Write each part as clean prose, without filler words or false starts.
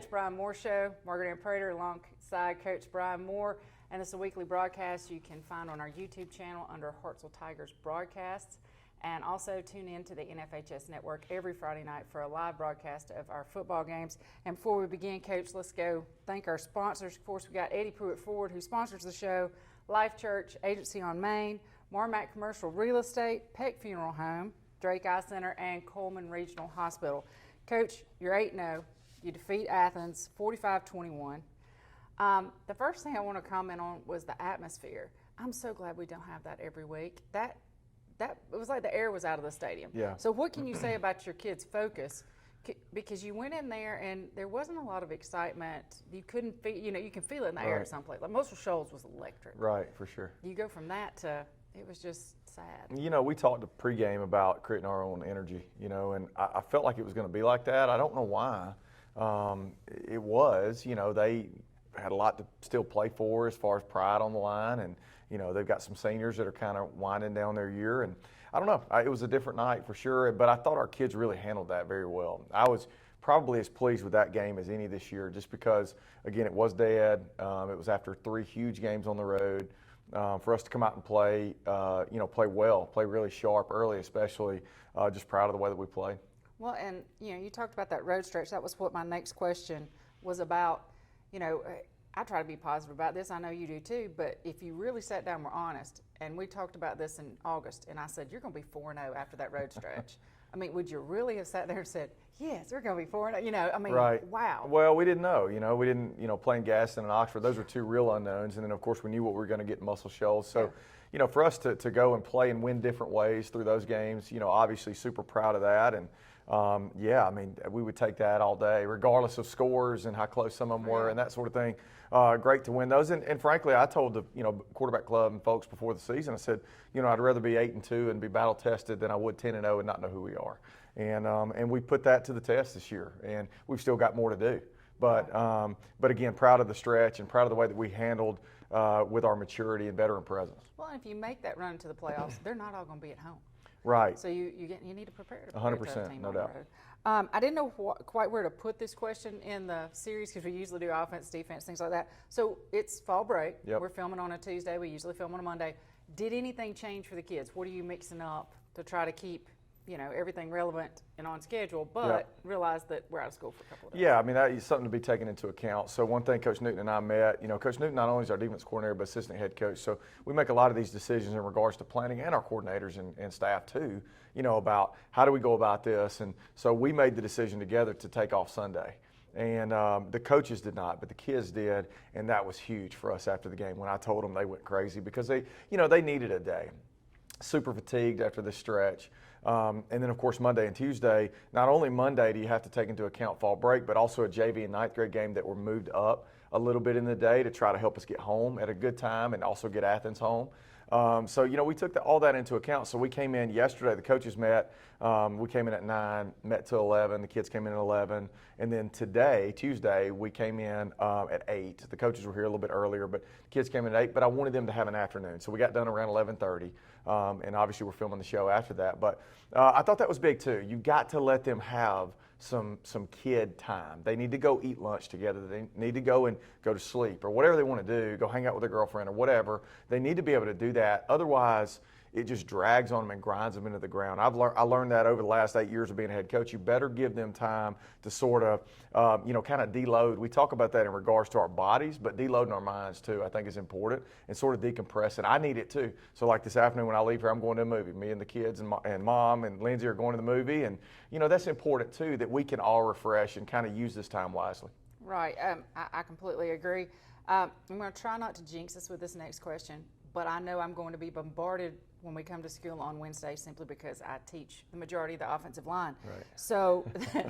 Coach Bryan Moore Show. Margaret Ann Prater alongside Coach Bryan Moore. And it's a weekly broadcast you can find on our YouTube channel under Hartselle Tigers broadcasts. And also tune in to the NFHS Network every Friday night for a live broadcast of our football games. And before we begin, Coach, let's go thank our sponsors. Of course, we got Eddie Pruitt Ford, who sponsors the show, Life Church Agency on Main, Marmac Commercial Real Estate, Peck Funeral Home, Drake Eye Center, and Coleman Regional Hospital. Coach, you're 8-0. You defeat Athens 45-21. The first thing I want to comment on was the atmosphere. I'm so glad we don't have that every week. That it was like the air was out of the stadium. Yeah. So what can you say about your kids' focus? Because you went in there and there wasn't a lot of excitement. You couldn't feel, you can feel it in the air at some place. Like Muscle Shoals was electric. Right, for sure. You go from that to it was just sad. We talked pregame about creating our own energy, and I felt like it was going to be like that. I don't know why. It was, they had a lot to still play for as far as pride on the line, and they've got some seniors that are kind of winding down their year, and I don't know. It was a different night for sure, but I thought our kids really handled that very well. I was probably as pleased with that game as any this year, just because, again, it was dead. It was after 3 huge games on the road. For us to come out and play, play well, play really sharp early, especially. Just proud of the way that we played. Well, and you talked about that road stretch. That was what my next question was about. I try to be positive about this. I know you do too. But if you really sat down and were honest, and we talked about this in August, and I said, you're going to be 4-0 after that road stretch. I mean, would you really have sat there and said, yes, we're going to be 4-0? Right. Wow. Well, we didn't know. We didn't, playing Gaston and Oxford, those were 2 real unknowns. And then, of course, we knew what we were going to get in Muscle Shoals. So, for us to go and play and win different ways through those games, obviously super proud of that. And, we would take that all day, regardless of scores and how close some of them were and that sort of thing. Great to win those. And frankly, I told the, quarterback club and folks before the season, I said, I'd rather be 8-2 and be battle tested than I would 10-0 and not know who we are. And we put that to the test this year, and we've still got more to do. But again, proud of the stretch and proud of the way that we handled with our maturity and veteran presence. Well, if you make that run to the playoffs, they're not all going to be at home. Right. So you need to prepare. 100%, no doubt. I didn't know quite where to put this question in the series because we usually do offense, defense, things like that. So it's fall break. Yep. We're filming on a Tuesday. We usually film on a Monday. Did anything change for the kids? What are you mixing up to try to keep everything relevant and on schedule, but realize that we're out of school for a couple of days? Yeah, that is something to be taken into account. So one thing Coach Newton and I met, Coach Newton not only is our defense coordinator, but assistant head coach. So we make a lot of these decisions in regards to planning, and our coordinators and staff too, about how do we go about this. And so we made the decision together to take off Sunday. And the coaches did not, but the kids did, and that was huge for us after the game. When I told them, they went crazy because they needed a day. Super fatigued after this stretch. And then, of course, Monday and Tuesday, not only Monday do you have to take into account fall break, but also a JV and 9th grade game that were moved up a little bit in the day to try to help us get home at a good time and also get Athens home. So, we took all that into account. So we came in yesterday, the coaches met. We came in at 9, met till 11. The kids came in at 11. And then today, Tuesday, we came in at 8. The coaches were here a little bit earlier, but the kids came in at 8. But I wanted them to have an afternoon. So we got done around 11:30. And obviously we're filming the show after that. But I thought that was big too. You got to let them have some kid time. They need to go eat lunch together. They need to go to sleep or whatever they want to do, go hang out with their girlfriend or whatever. They need to be able to do that. Otherwise, it just drags on them and grinds them into the ground. I learned that over the last 8 years of being a head coach. You better give them time to sort of, kind of deload. We talk about that in regards to our bodies, but deloading our minds too, I think, is important, and sort of decompress. And I need it too. So like this afternoon when I leave here, I'm going to a movie. Me and the kids and Mom and Lindsay are going to the movie. And, that's important too, that we can all refresh and kind of use this time wisely. Right. I completely agree. I'm going to try not to jinx us with this next question, but I know I'm going to be bombarded when we come to school on Wednesday simply because I teach the majority of the offensive line. Right. So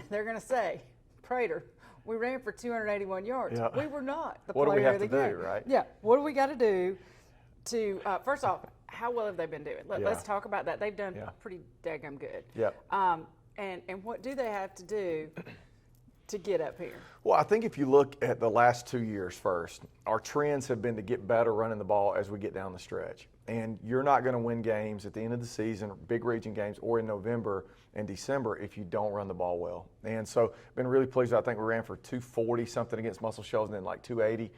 they're going to say, Prater, we ran for 281 yards. Yeah. We were not the player of the game. What do we have to do, right? Yeah. What do we got to do to, first off, how well have they been doing? Let's talk about that. They've done pretty daggum good. Yep. And what do they have to do to get up here? Well, I think if you look at the last 2 years first, our trends have been to get better running the ball as we get down the stretch. And you're not going to win games at the end of the season, big region games, or in November and December if you don't run the ball well. And so been really pleased. I think we ran for 240 something against Muscle Shoals and then like 280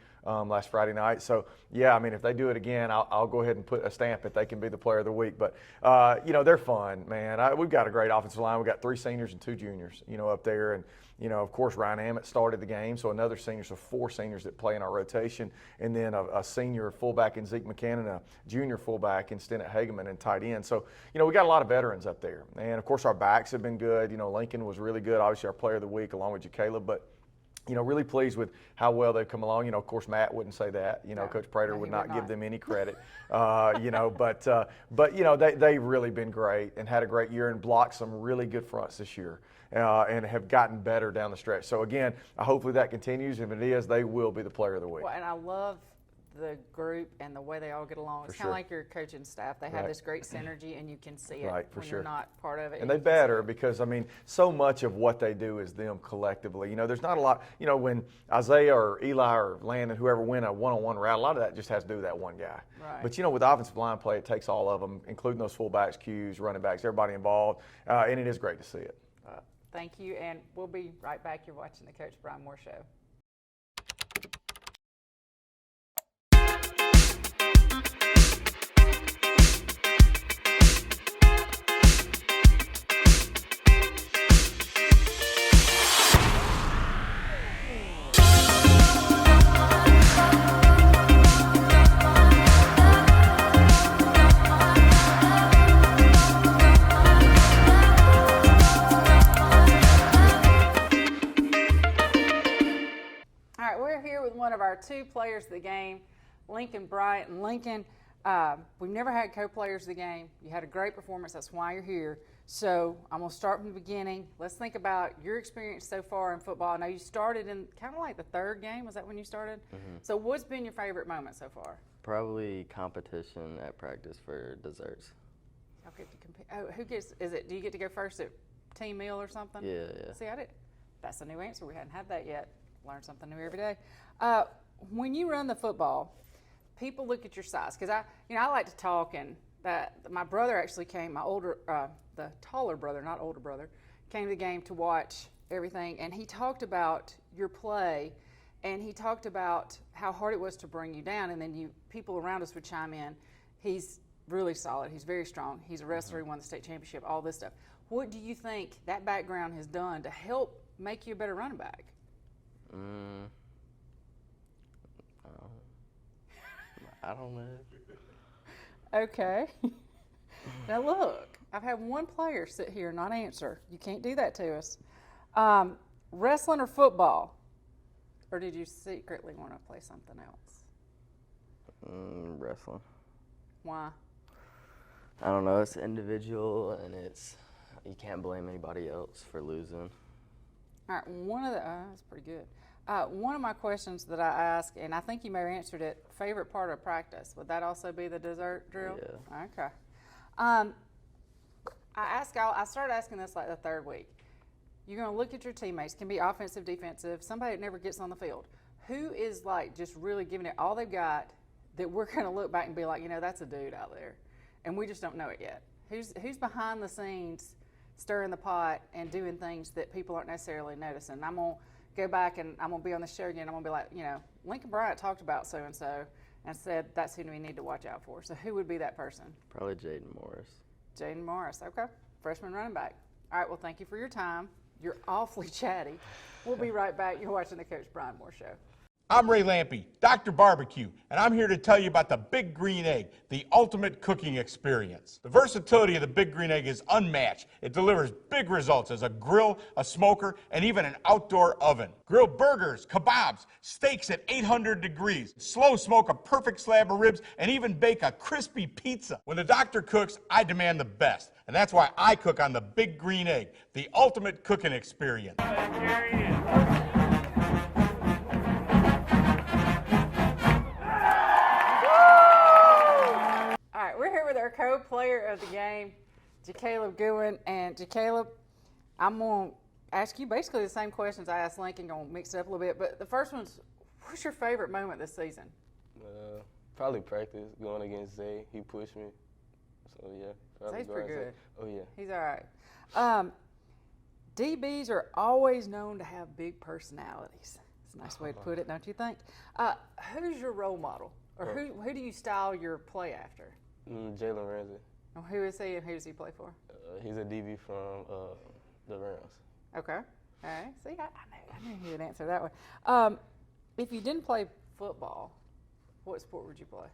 last Friday night. So, yeah, I mean, if they do it again, I'll go ahead and put a stamp that they can be the player of the week. But, they're fun, man. We've got a great offensive line. We've got 3 seniors and 2 juniors, up there. And, of course, Ryan Ammett started the game, so another senior, so 4 seniors that play in our rotation, and then a senior fullback in Zeke McCann and a junior fullback in Stennett Hageman and tight end. So, we got a lot of veterans up there. And, of course, our backs have been good. Lincoln was really good, obviously our player of the week along with Jakayla, but really pleased with how well they've come along. Of course, Matt wouldn't say that. No, Coach Prater would not give them any credit. But they've really been great and had a great year and blocked some really good fronts this year and have gotten better down the stretch. So, again, hopefully that continues. If it is, they will be the player of the week. Well, and I love the group and the way they all get along. It's kind of like your coaching staff. They have this great synergy, and you can see it when you're not part of it. And they better because, so much of what they do is them collectively. There's not a lot, when Isaiah or Eli or Landon, whoever win a one-on-one route, a lot of that just has to do with that one guy. Right. But, with offensive line play, it takes all of them, including those fullbacks, Qs, running backs, everybody involved, and it is great to see it. Thank you, and we'll be right back. You're watching the Coach Bryan Moore Show. One of our 2 players of the game, Lincoln Bryant. And Lincoln, we've never had co-players of the game. You had a great performance. That's why you're here. So I'm going to start from the beginning. Let's think about your experience so far in football. I know you started in kind of like the 3rd game. Was that when you started? Mm-hmm. So what's been your favorite moment so far? Probably competition at practice for desserts. Okay. Who gets? Do you get to go first at team meal or something? Yeah. See, that's a new answer. We hadn't had that yet. Learn something new every day. When you run the football, people look at your size because I like to talk, and my brother actually came. The taller brother, not older brother, came to the game to watch everything, and he talked about your play, and he talked about how hard it was to bring you down, and then people around us would chime in. He's really solid. He's very strong. He's a wrestler. He won the state championship. All this stuff. What do you think that background has done to help make you a better running back? I don't know. Okay. Now look, I've had one player sit here and not answer. You can't do that to us. Wrestling or football? Or did you secretly want to play something else? Wrestling. Why? I don't know. It's individual, and you can't blame anybody else for losing. All right, that's pretty good. One of my questions that I ask, and I think you may have answered it, favorite part of practice, would that also be the dessert drill? Yeah. Okay. I started asking this like the 3rd week. You're going to look at your teammates, can be offensive, defensive, somebody that never gets on the field. Who is like just really giving it all they've got that we're going to look back and be like, that's a dude out there, and we just don't know it yet? Who's behind the scenes stirring the pot and doing things that people aren't necessarily noticing? I'm going to go back and I'm going to be on the show again. I'm going to be like, Lincoln Bryant talked about so-and-so and said that's who we need to watch out for. So who would be that person? Probably Jaden Morris. Jaden Morris, okay. Freshman running back. All right, well, thank you for your time. You're awfully chatty. We'll be right back. You're watching the Coach Bryan Moore Show. I'm Ray Lampe, Dr. Barbecue, and I'm here to tell you about the Big Green Egg, the ultimate cooking experience. The versatility of the Big Green Egg is unmatched. It delivers big results as a grill, a smoker, and even an outdoor oven. Grill burgers, kebabs, steaks at 800 degrees, slow smoke a perfect slab of ribs, and even bake a crispy pizza. When the doctor cooks, I demand the best, and that's why I cook on the Big Green Egg, the ultimate cooking experience. There he is. Our co-player of the game, Jakayla Goodwin. And Jakayla, I'm going to ask you basically the same questions I asked Lincoln. Going to mix it up a little bit. But the first one's, what's your favorite moment this season? Probably practice going against Zay. He pushed me. So, yeah. Probably Zay's pretty good. Oh, yeah. He's all right. DBs are always known to have big personalities. It's a nice way to put it, don't you think? Who's your role model? Or who do you style your play after? Jalen Ramsey. Who is he and who does he play for? He's a DB from the Rams. Okay. All right. See, I knew he would answer that one. If you didn't play football, what sport would you play?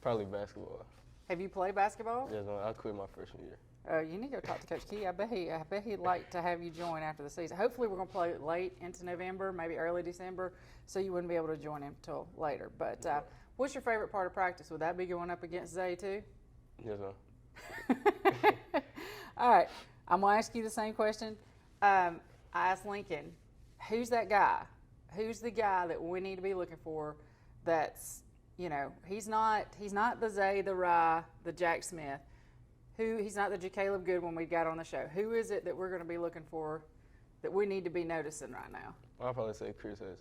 Probably basketball. Have you played basketball? Yes, I quit my freshman year. You need to go talk to Coach Key. I bet he'd like to have you join after the season. Hopefully, we're going to play late into November, maybe early December, so you wouldn't be able to join him until later. But what's your favorite part of practice? Would that be going up against Zay too? Yes, ma'am. All right. I'm going to ask you the same question. I asked Lincoln, who's that guy? Who's the guy that we need to be looking for that's, he's not the Zay, the Rye, the Jack Smith. He's not the Jakayla Goodwin we got on the show. Who is it that we're going to be looking for that we need to be noticing right now? I'll probably say Chris Hudson.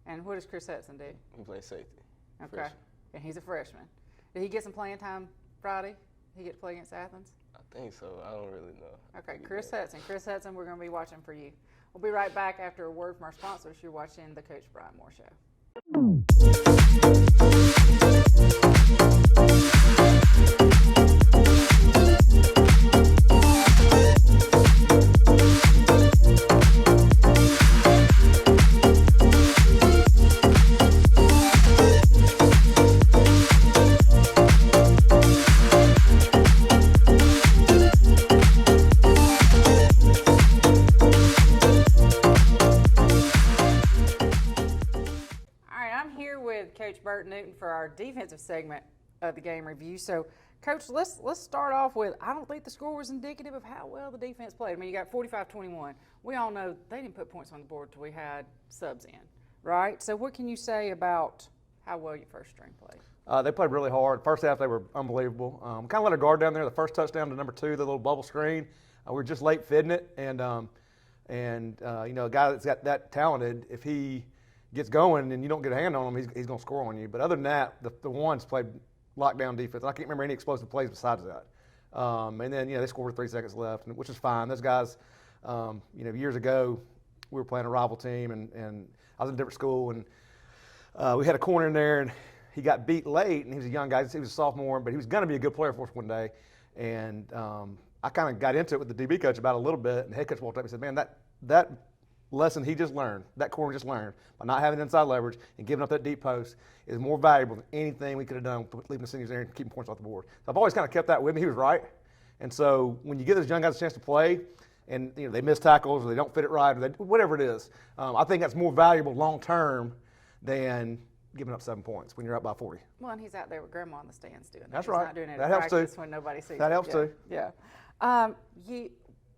And what does Chris Hudson do? He plays safety. Okay. Freshman. And he's a freshman. Did he get some playing time Friday? Did he get to play against Athens? I think so. I don't really know. Okay, Chris Hudson, we're going to be watching for you. We'll be right back after a word from our sponsors. You're watching the Coach Bryan Moore Show. For our defensive segment of the game review. So, Coach, let's start off with, I don't think the score was indicative of how well the defense played. I mean, you got 45-21. We all know they didn't put points on the board until we had subs in, right? So what can you say about how well your first string played? They played really hard. First half, they were unbelievable. Kind of let our guard down there. The first touchdown to number 2, the little bubble screen. We were just late fitting it. And a guy that's got that talented, if he gets going and you don't get a hand on him, he's going to score on you. But other than that, the ones played lockdown defense. I can't remember any explosive plays besides that. And then, they scored with 3 seconds left, which is fine. Those guys, years ago, we were playing a rival team, and I was in a different school, and we had a corner in there, and he got beat late, and he was a young guy. He was a sophomore, but he was going to be a good player for us one day. And I kind of got into it with the DB coach about it a little bit, and the head coach walked up and said, man, that lesson he just learned, that corner just learned, by not having inside leverage and giving up that deep post is more valuable than anything we could have done leaving the seniors there and keeping points off the board. So I've always kind of kept that with me. He was right. And so when you give those young guys a chance to play and they miss tackles or they don't fit it right or whatever it is, I think that's more valuable long term than giving up 7 points when you're up by 40. Well, and he's out there with Grandma in the stands doing it. That's he's right. Not doing it that at helps practice too. when nobody sees That it. helps too. Yeah.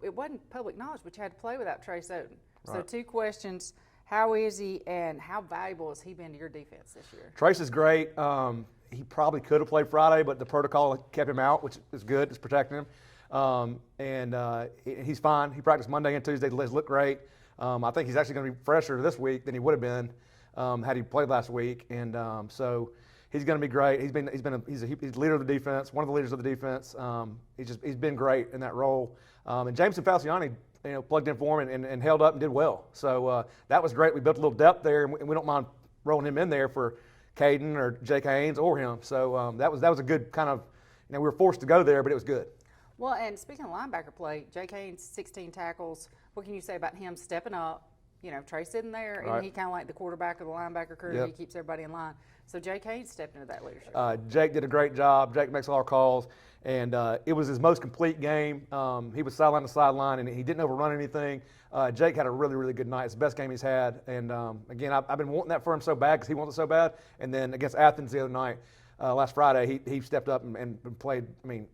It wasn't public knowledge, but you had to play without Trace Oden. So Right. 2 questions. How is he and how valuable has he been to your defense this year? Trace is great. He probably could have played Friday, but the protocol kept him out, which is good. It's protecting him. He's fine. He practiced Monday and Tuesday. The legs look great. I think he's actually going to be fresher this week than he would have been had he played last week. And so he's going to be great. He's the leader of the defense, one of the leaders of the defense. He's been great in that role. And Jameson Falciani, plugged in for him and held up and did well. So that was great. We built a little depth there, and we don't mind rolling him in there for Caden or Jake Haynes or him. So that was a good kind of, we were forced to go there, but it was good. Well, and speaking of linebacker play, Jake Haynes, 16 tackles. What can you say about him stepping up? Trace sitting there, Right. and he kind of like the quarterback of the linebacker crew. Yep. He keeps everybody in line. So Jake Haynes stepped into that leadership. Jake did a great job. Jake makes all our calls, and it was his most complete game. He was sideline to sideline, and he didn't overrun anything. Jake had a really, really good night. It's the best game he's had. And, again, I've been wanting that for him so bad because he wants it so bad. And then against Athens the other night, last Friday, he stepped up and played,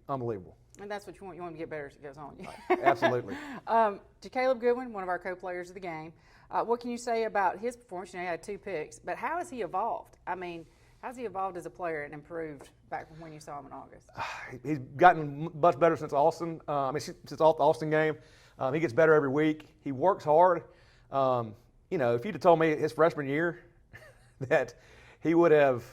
unbelievable. And that's what you want. You want him to get better as it goes on. Absolutely. Jakayla Goodwin, one of our co-players of the game. What can you say about his performance? He had 2 picks, but how has he evolved? How's he evolved as a player and improved back from when you saw him in August? He's gotten much better since Austin. Since the Austin game. He gets better every week. He works hard. If you'd have told me his freshman year that he would have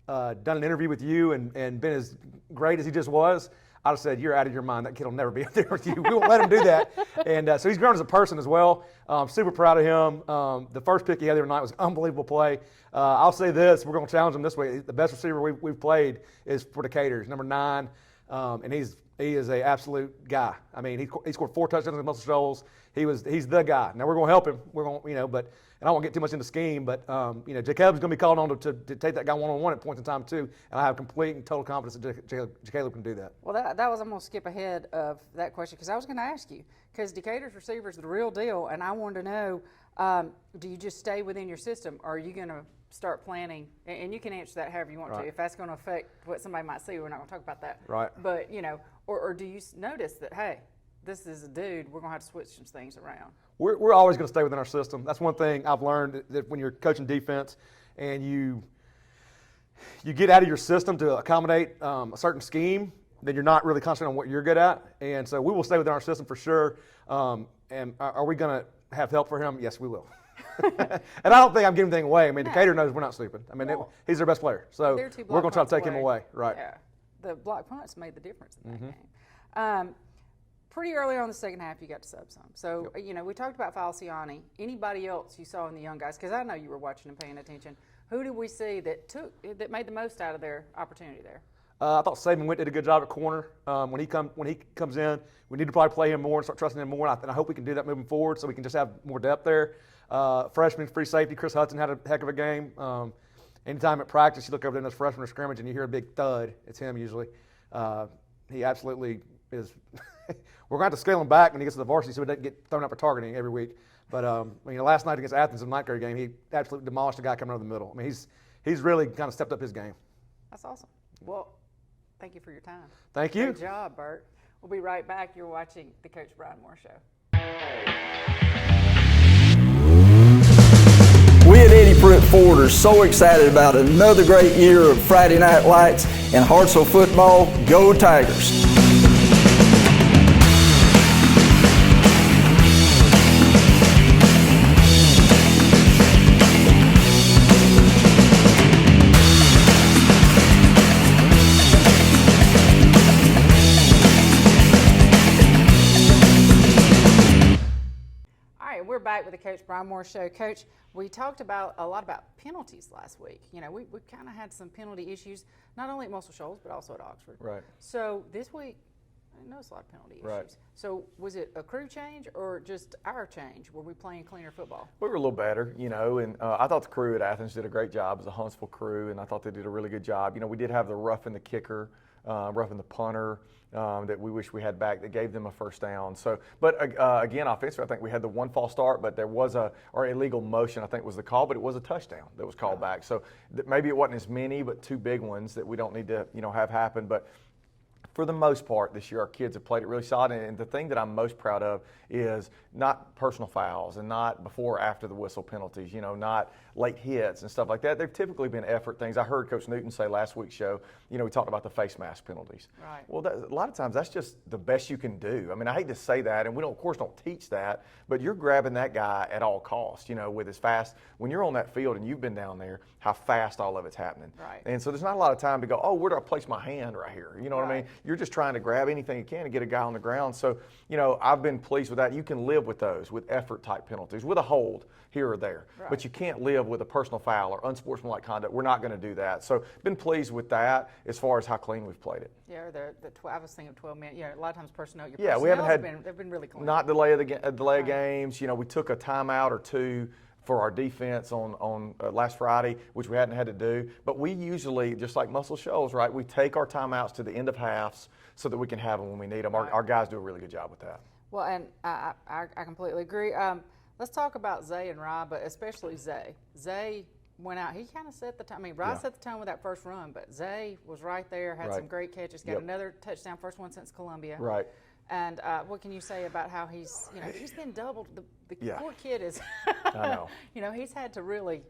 done an interview with you and been as great as he just was, I'd have said, you're out of your mind. That kid will never be up there with you. We won't let him do that. And so he's grown as a person as well. Super proud of him. The first pick he had the other night was an unbelievable play. I'll say this, we're going to challenge him this way. The best receiver we've played is for Decatur, number 9. And he is an absolute guy. I mean, he scored 4 touchdowns against Muscle Shoals. He's the guy. Now we're going to help him. We're going, but and I won't get too much into scheme, but Jakayla's going to be called on to take that guy one-on-one at points in time too. And I have complete and total confidence that Jakayla can do that. Well, that was, I'm going to skip ahead of that question because I was going to ask you, because Decatur's receiver is the real deal, and I wanted to know, do you just stay within your system, or are you going to start planning, and you can answer that however you want to. If that's going to affect what somebody might see, we're not going to talk about that. Right. But, or do you notice that, hey, this is a dude, we're going to have to switch some things around? We're always going to stay within our system. That's one thing I've learned, that when you're coaching defense and you get out of your system to accommodate a certain scheme, then you're not really concentrating on what you're good at. And so we will stay within our system for sure. And are we going to have help for him? Yes, we will. And I don't think I'm giving anything away. I mean, Decatur knows we're not sleeping. I mean, he's their best player. So we're going to try to take him away. Right. Yeah. The block punts made the difference in that game. Pretty early on in the second half, you got to sub some. So, we talked about Falciani. Anybody else you saw in the young guys? Because I know you were watching and paying attention. Who did we see that made the most out of their opportunity there? I thought Saban Witt did a good job at corner. When he comes in, we need to probably play him more and start trusting him more. And I hope we can do that moving forward, so we can just have more depth there. Freshman free safety Chris Hudson had a heck of a game. Anytime at practice, you look over there in those freshmen scrimmage and you hear a big thud. It's him usually. He absolutely is. We're going to have to scale him back when he gets to the varsity so he doesn't get thrown out for targeting every week. But last night against Athens in the night grade game, he absolutely demolished a guy coming out of the middle. I mean, he's really kind of stepped up his game. That's awesome. Well, thank you for your time. Thank you. Good job, Bert. We'll be right back. You're watching the Coach Bryan Moore Show. We at Eddie Pruitt Ford are so excited about another great year of Friday Night Lights and Hartselle football. Go Tigers! We're back with the Coach Bryan Moore Show. Coach, we talked a lot about penalties last week. We kind of had some penalty issues, not only at Muscle Shoals, but also at Oxford. Right. So this week, I noticed a lot of penalty issues. Right. So was it a crew change or just our change? Were we playing cleaner football? We were a little better, and I thought the crew at Athens did a great job as a Huntsville crew, and I thought they did a really good job. We did have the roughing the kicker, roughing the punter, that we wish we had back that gave them a first down. So, but again, offensively, I think we had the one false start, but there was or illegal motion, I think was the call, but it was a touchdown that was called back. So maybe it wasn't as many, but 2 big ones that we don't need to, have happen. But for the most part this year, our kids have played it really solid. And the thing that I'm most proud of is not personal fouls and not before or after the whistle penalties, not late hits and stuff like that. They've typically been effort things. I heard Coach Newton say last week's show, we talked about the face mask penalties. Right. Well, a lot of times that's just the best you can do. I mean, I hate to say that, and we of course don't teach that, but you're grabbing that guy at all costs, with as fast. When you're on that field and you've been down there, how fast all of it's happening. Right. And so there's not a lot of time to go, oh, where do I place my hand right here? You know what I mean? You're just trying to grab anything you can to get a guy on the ground. So, I've been pleased with that. You can live with those, with effort type penalties, with a hold here or there. Right. But you can't live with a personal foul or unsportsmanlike conduct. We're not going to do that. So, been pleased with that as far as how clean we've played it. Yeah, I was thinking of 12 minutes. Yeah, a lot of times personnel. We haven't had. They've been really clean. Not delay of games. We took a timeout or 2 for our defense on last Friday, which we hadn't had to do. But we usually, just like Muscle Shoals, right, we take our timeouts to the end of halves so that we can have them when we need them. Our guys do a really good job with that. Well, and I completely agree. Let's talk about Zay and Rye, but especially Zay. Zay went out. He kind of set the tone. I mean, Rye set the tone with that first run, but Zay was right there, had some great catches, got another touchdown, first one since Columbia. Right. And what can you say about how he's been doubled? The poor kid is, I know. He's had to really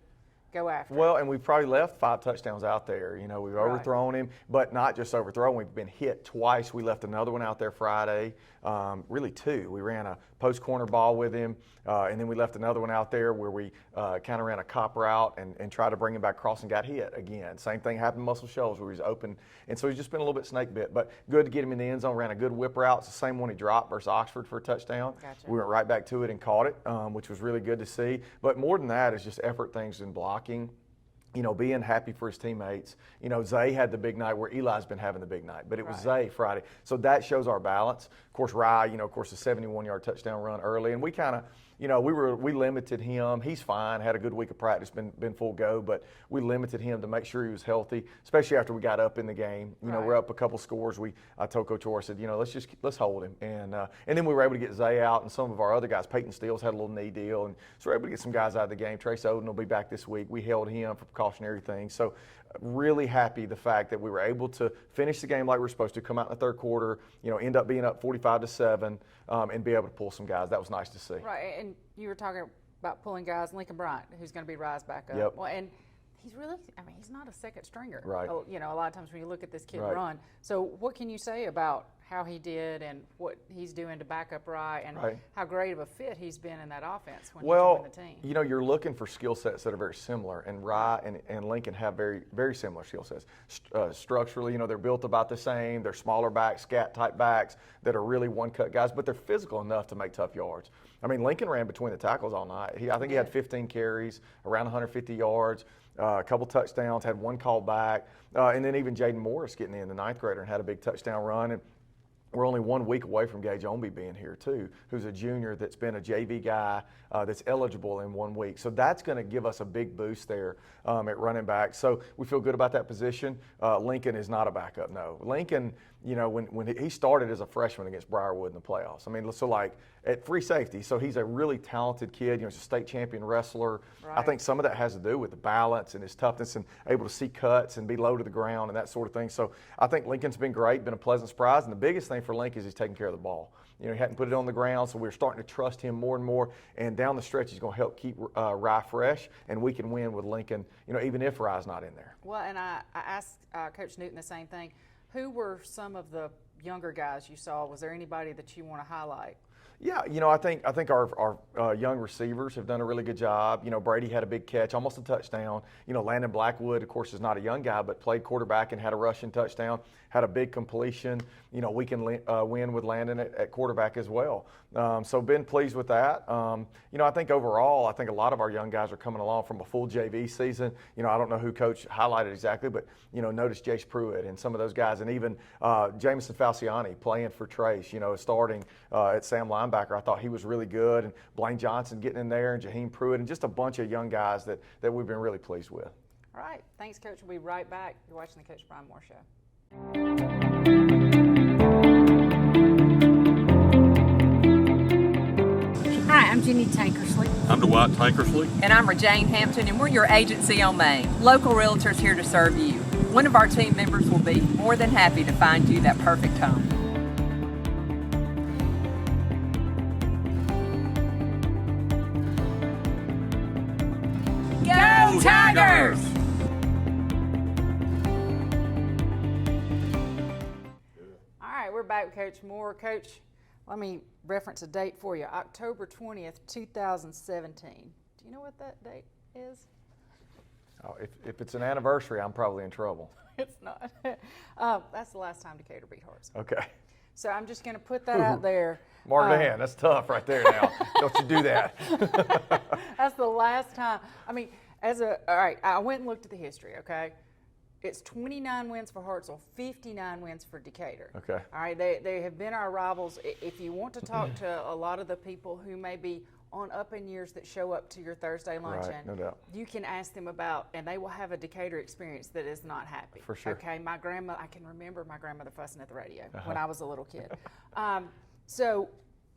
go after. Well, and we've probably left 5 touchdowns out there. You know, we've overthrown him, but not just overthrown. We've been hit twice. We left another one out there Friday, really 2. We ran a post corner ball with him, and then we left another one out there where we kind of ran a cop route and tried to bring him back across and got hit again. Same thing happened in Muscle Shoals where he was open, and so he's just been a little bit snake bit. But good to get him in the end zone. Ran a good whip route. It's the same one he dropped versus Oxford for a touchdown. Gotcha. We went right back to it and caught it, which was really good to see. But more than that is just effort things in blocking. You know, being happy for his teammates. You know, Zay had the big night where Eli's been having the big night, but it was Zay Friday. So that shows our balance. Of course, Rye, you know, of course, a 71-yard touchdown run early, and we kind of, you know, we limited him. He's fine, had a good week of practice, been full go, but we limited him to make sure he was healthy, especially after we got up in the game. You know, we're up a couple scores. I told Coach Orr, I said, you know, let's hold him, and then we were able to get Zay out, and some of our other guys. Peyton Steele's had a little knee deal, and so we're able to get some guys out of the game. Trace Oden will be back this week. We held him for precautionary things. So really happy the fact that we were able to finish the game like we were supposed to, come out in the third quarter, you know, end up being up 45-7, and be able to pull some guys. That was nice to see. Right, and you were talking about pulling guys, Lincoln Bryan, who's going to be Rise back up. Yep. Well, and he's really, I mean, he's not a second stringer. Right. You know, a lot of times when you look at this kid Right. run. So what can you say about how he did and what he's doing to back up Rye and how great of a fit he's been in that offense when he joined the team? You know, you're looking for skill sets that are very similar, and Rye and Lincoln have very, very similar skill sets. Structurally, you know, they're built about the same. They're smaller backs, scat-type backs that are really one-cut guys, but they're physical enough to make tough yards. I mean, Lincoln ran between the tackles all night. I think he had 15 carries, around 150 yards, a couple touchdowns, had 1 call back, and then even Jaden Morris getting in, the 9th grader, and had a big touchdown run. And we're only 1 week away from Gage Omby being here too, who's a junior that's been a JV guy that's eligible in 1 week. So that's going to give us a big boost there at running back. So we feel good about that position. Lincoln is not a backup, no. Lincoln, you know, when he started as a freshman against Briarwood in the playoffs. I mean, so like at free safety, so he's a really talented kid. You know, he's a state champion wrestler. Right. I think some of that has to do with the balance and his toughness and able to see cuts and be low to the ground and that sort of thing. So I think Lincoln's been great, been a pleasant surprise. And the biggest thing for Lincoln is he's taking care of the ball. You know, he hadn't put it on the ground, so we're starting to trust him more and more. And down the stretch, he's going to help keep Rye fresh, and we can win with Lincoln, you know, even if Rye's not in there. Well, and I asked Coach Newton the same thing. Who were some of the younger guys you saw? Was there anybody that you want to highlight? Yeah, you know, I think our young receivers have done a really good job. You know, Brady had a big catch, almost a touchdown. You know, Landon Blackwood, of course, is not a young guy, but played quarterback and had a rushing touchdown, had a big completion. You know, we can win with Landon at quarterback as well. So been pleased with that. You know, I think overall, I think a lot of our young guys are coming along from a full JV season. You know, I don't know who Coach highlighted exactly, but, you know, notice Jace Pruitt and some of those guys, and even Jamison Falciani playing for Trace, you know, starting at Sam linebacker. I thought he was really good, and Blaine Johnson getting in there, and Jaheim Pruitt, and just a bunch of young guys that we've been really pleased with. All right. Thanks, Coach. We'll be right back. You're watching the Coach Bryan Moore Show. Hi, I'm Jenny Tankersley. I'm Dwight Tankersley. And I'm Rejane Hampton, and we're your agency on Main. Local realtors here to serve you. One of our team members will be more than happy to find you that perfect home. Go Tigers! All right, we're back with Coach Moore. Coach, let me reference a date for you. October 20th, 2017. Do you know what that date is? Oh, if it's an anniversary, I'm probably in trouble. It's not. That's the last time Decatur beat Hartselle. Okay. So I'm just going to put that out there. Mark it in. That's tough right there now. Don't you do that. That's the last time. I mean, all right, I went and looked at the history, okay? It's 29 wins for Hartselle, 59 wins for Decatur. Okay. All right, they have been our rivals. If you want to talk to a lot of the people who may be on up in years that show up to your Thursday luncheon, Right, no doubt. you can ask them about, and they will have a Decatur experience that is not happy. For sure. Okay, I can remember my grandmother fussing at the radio when I was a little kid. So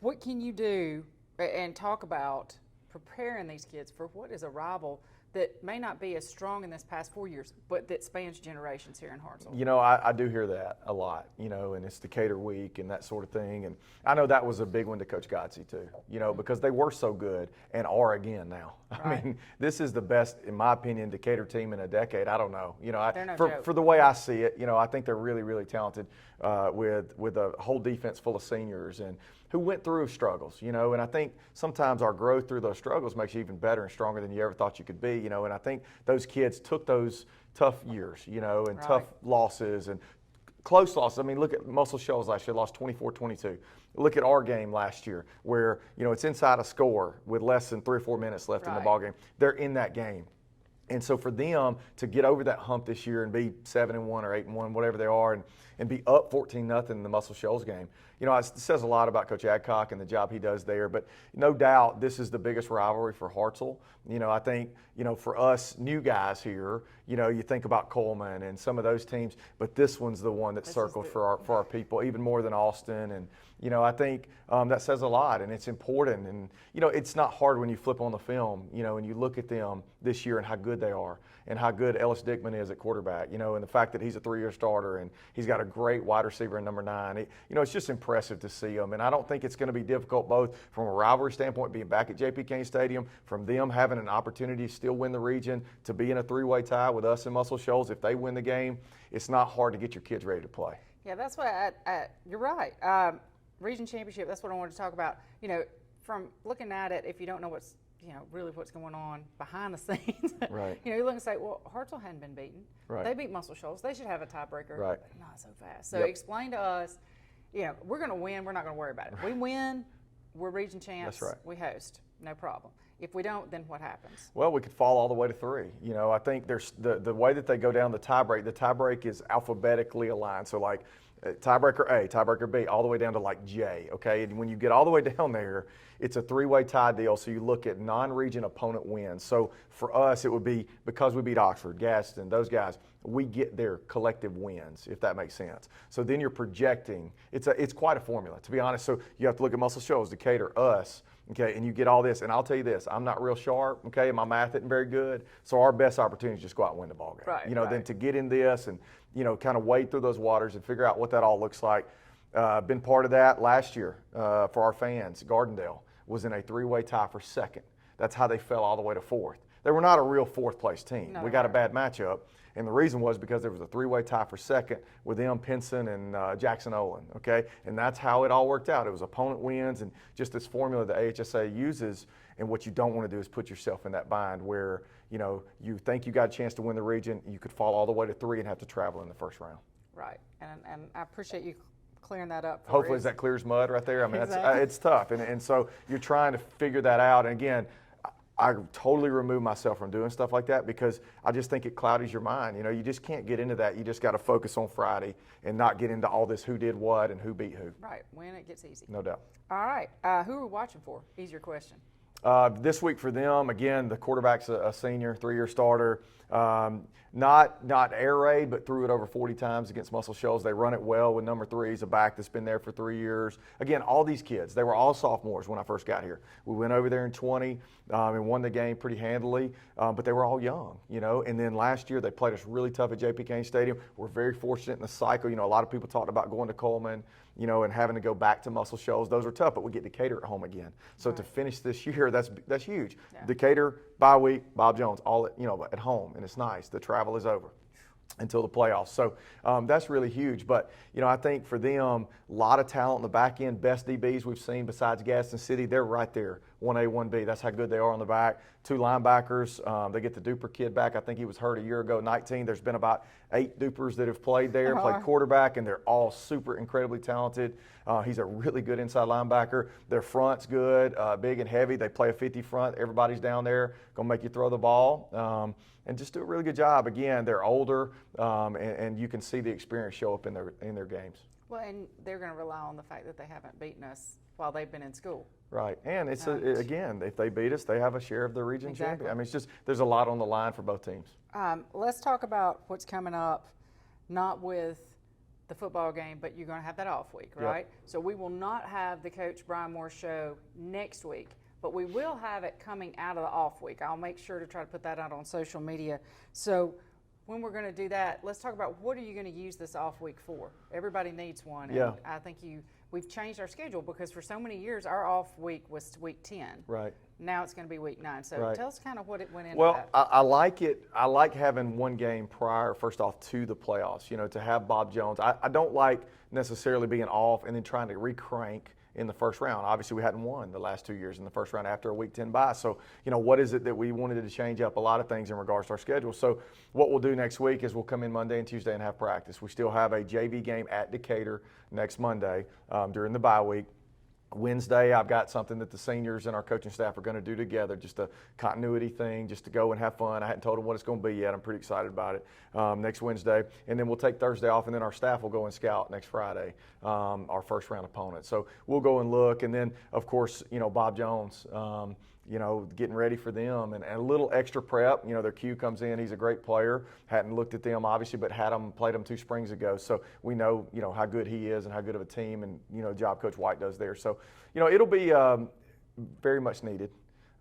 what can you do and talk about preparing these kids for what is a rival that may not be as strong in this past 4 years, but that spans generations here in Hartselle. You know, I do hear that a lot, you know, and it's Decatur week and that sort of thing. And I know that was a big one to Coach Godsey too, you know, because they were so good and are again now. I mean, this is the best, in my opinion, Decatur team in a decade. I don't know. You know, They're no for joke. the way I see it, you know, I think they're really, really talented with a whole defense full of seniors and who went through struggles, you know, and I think sometimes our growth through those struggles makes you even better and stronger than you ever thought you could be, you know, and I think those kids took those tough years, you know, and tough losses and close losses. I mean, look at Muscle Shoals last year, lost 24-22. Look at our game last year where, you know, it's inside a score with less than 3 or 4 minutes left in the ball game. They're in that game. And so for them to get over that hump this year and be 7-1 or 8-1, whatever they are, and be up 14-0 in the Muscle Shoals game, you know, it says a lot about Coach Adcock and the job he does there. But no doubt this is the biggest rivalry for Hartselle. You know, I think, you know, for us new guys here, you know, you think about Coleman and some of those teams, but this one's the one that's circled for our people, even more than Austin. And, you know, I think that says a lot, and it's important. And, you know, it's not hard when you flip on the film, you know, and you look at them this year and how good they are and how good Ellis Dickman is at quarterback, you know, and the fact that he's a 3-year starter and he's got a great wide receiver in number 9. You know, it's just impressive to see them. And I don't think it's going to be difficult both from a rivalry standpoint, being back at JP Kane Stadium, from them having an opportunity to still win the region, to be in a 3-way tie with us and Muscle Shoals. If they win the game, it's not hard to get your kids ready to play. Yeah, that's why you're right. Region championship, that's what I wanted to talk about. You know, from looking at it, if you don't know what's, you know, really what's going on behind the scenes, Right. you know, you look and say, well, Hartselle hadn't been beaten. Right. They beat Muscle Shoals. They should have a tiebreaker. Right. Not so fast. So Yep. explain to us, you know, we're going to win. We're not going to worry about it. We win, we're region champs. That's right. We host. No problem. If we don't, then what happens? Well, we could fall all the way to 3. You know, I think there's the way that they go down the tiebreak is alphabetically aligned. So like tiebreaker A, tiebreaker B, all the way down to like J, okay? And when you get all the way down there, it's a 3-way tie deal. So you look at non-region opponent wins. So for us, it would be because we beat Oxford, Gaston, those guys, we get their collective wins, if that makes sense. So then you're projecting. It's quite a formula, to be honest. So you have to look at Muscle Shoals, Decatur, us, okay, and you get all this. And I'll tell you this, I'm not real sharp, okay, my math isn't very good. So our best opportunity is just go out and win the ball game. Right, you know, right. then to get in this and, you know, kind of wade through those waters and figure out what that all looks like. Been part of that last year for our fans. Gardendale was in a 3-way tie for 2nd. That's how they fell all the way to 4th. They were not a real 4th place team. No, We got a bad matchup. And the reason was because there was a 3-way tie for 2nd with them, Pinson, and Jackson Olin, okay? And that's how it all worked out. It was opponent wins and just this formula that AHSA uses. And what you don't want to do is put yourself in that bind where, you know, you think you got a chance to win the region, you could fall all the way to 3 and have to travel in the first round. Right. And I appreciate you clearing that up for Hopefully us. that clears mud right there. I mean, Exactly. it's tough. And so you're trying to figure that out. And again, I totally remove myself from doing stuff like that because I just think it cloudies your mind. You know, you just can't get into that. You just got to focus on Friday and not get into all this who did what and who beat who. Right. When it gets easy. No doubt. All right. Who are we watching for? Easier question. This week for them, again, the quarterback's a senior, 3-year starter. Not air raid, but threw it over 40 times against Muscle Shoals. They run it well with number 3. He's a back that's been there for 3 years. Again, all these kids, they were all sophomores when I first got here. We went over there in 20 and won the game pretty handily, but they were all young, you know. And then last year they played us really tough at JP Kane Stadium. We're very fortunate in the cycle. You know, a lot of people talked about going to Coleman, you know, and having to go back to Muscle Shoals. Those are tough, but we get Decatur at home again. So to finish this year, that's huge. Yeah. Decatur, bye week, Bob Jones, all at, you know, at home, and it's nice. The travel is over until the playoffs. So that's really huge. But, you know, I think for them, a lot of talent in the back end, best DBs we've seen besides Gaston City, they're right there, 1A, 1B. That's how good they are on the back. 2 linebackers. They get the Duper kid back. I think he was hurt a year ago, 19. There's been about 8 Dupers that have played there, played quarterback, and they're all super incredibly talented. He's a really good inside linebacker. Their front's good, big and heavy. They play a 50 front. Everybody's down there, going to make you throw the ball. And just do a really good job. Again, they're older, and you can see the experience show up in their games. Well, and they're going to rely on the fact that they haven't beaten us while they've been in school. Right, and it's again, if they beat us, they have a share of the region champion. I mean, it's just there's a lot on the line for both teams. Let's talk about what's coming up, not with the football game, but you're going to have that off week, right? Yep. So we will not have the Coach Bryan Moore show next week, but we will have it coming out of the off week. I'll make sure to try to put that out on social media. So when we're going to do that, let's talk about what are you going to use this off week for? Everybody needs one. Yeah. And I think we've changed our schedule because for so many years our off week was week 10. Right. Now it's going to be week 9. So Right. tell us kind of what it went into Well, that. I like it. I like having one game prior, first off, to the playoffs, to have Bob Jones. I don't like necessarily being off and then trying to recrank in the first round. Obviously, we hadn't won the last 2 years in the first round after a week 10 bye. So, what is it that we wanted to change up? A lot of things in regards to our schedule. So what we'll do next week is we'll come in Monday and Tuesday and have practice. We still have a JV game at Decatur next Monday during the bye week. Wednesday, I've got something that the seniors and our coaching staff are going to do together, just a continuity thing, just to go and have fun. I hadn't told them what it's going to be yet. I'm pretty excited about it next Wednesday. And then we'll take Thursday off, and then our staff will go and scout next Friday, our first round opponent. So we'll go and look. And then, of course, Bob Jones, getting ready for them and a little extra prep. Their Q comes in. He's a great player. Hadn't looked at them, obviously, but played them 2 springs ago. So we know, how good he is and how good of a team and, job Coach White does there. So, it'll be very much needed,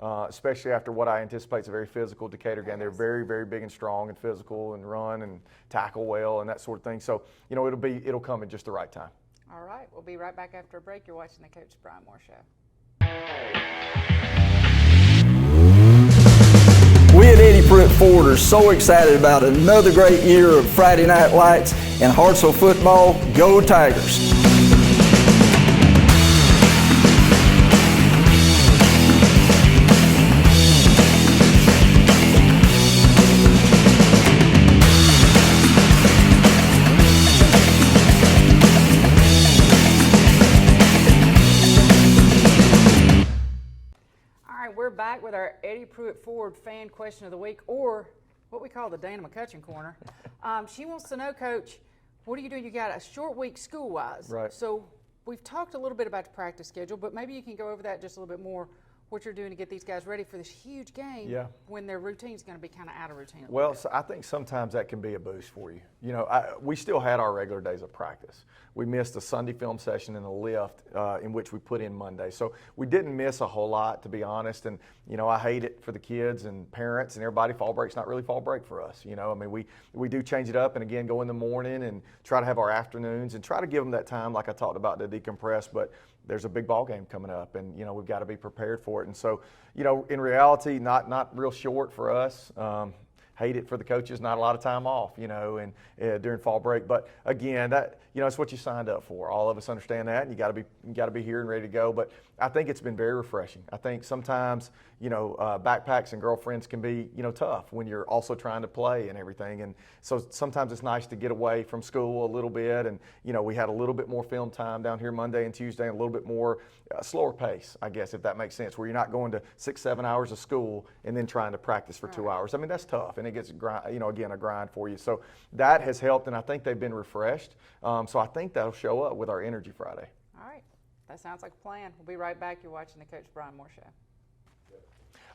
especially after what I anticipate is a very physical Decatur game. They're very, very big and strong and physical and run and tackle well and that sort of thing. So, it'll come at just the right time. All right. We'll be right back after a break. You're watching the Coach Bryan Moore Show. We at Eddie Pruitt Ford are so excited about another great year of Friday Night Lights and Hartselle football. Go Tigers! We're back with our Eddie Pruitt Ford fan question of the week, or what we call the Dana McCutcheon corner. She wants to know, Coach, what are you doing? You got a short week school-wise. Right. So we've talked a little bit about the practice schedule, but maybe you can go over that just a little bit more, what you're doing to get these guys ready for this huge game when their routine's going to be kind of out of routine. Well, so I think sometimes that can be a boost for you. We still had our regular days of practice. We missed a Sunday film session and a lift in which we put in Monday. So we didn't miss a whole lot, to be honest. And, I hate it for the kids and parents and everybody. Fall break's not really fall break for us. We do change it up and, again, go in the morning and try to have our afternoons and try to give them that time, like I talked about, to decompress. But there's a big ball game coming up, and, we've got to be prepared for it. And so, in reality, not real short for us. Hate it for the coaches, not a lot of time off, and during fall break. But again, that it's what you signed up for. All of us understand that, and you got to be here and ready to go. But I think it's been very refreshing. I think sometimes backpacks and girlfriends can be tough when you're also trying to play and everything. And so sometimes it's nice to get away from school a little bit. And we had a little bit more film time down here Monday and Tuesday, and a little bit more slower pace, I guess, if that makes sense, where you're not going to 6-7 hours of school and then trying to practice for 2 hours. I mean, that's tough, and it gets again a grind for you. So that has helped, and I think they've been refreshed. So I think that'll show up with our Energy Friday. All right. That sounds like a plan. We'll be right back. You're watching the Coach Bryan Moore Show.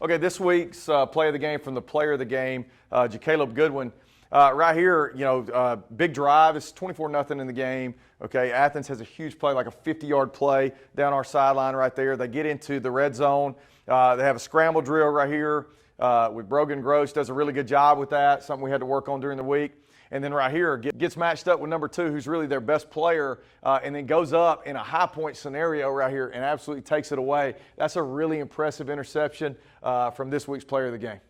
Okay, this week's play of the game from the player of the game, Jakayla Goodwin. Right here, big drive. It's 24-0 in the game. Okay, Athens has a huge play, like a 50-yard play down our sideline right there. They get into the red zone. They have a scramble drill right here with Brogan Gross. Does a really good job with that, something we had to work on during the week. And then right here, gets matched up with number 2, who's really their best player, and then goes up in a high-point scenario right here and absolutely takes it away. That's a really impressive interception from this week's player of the game.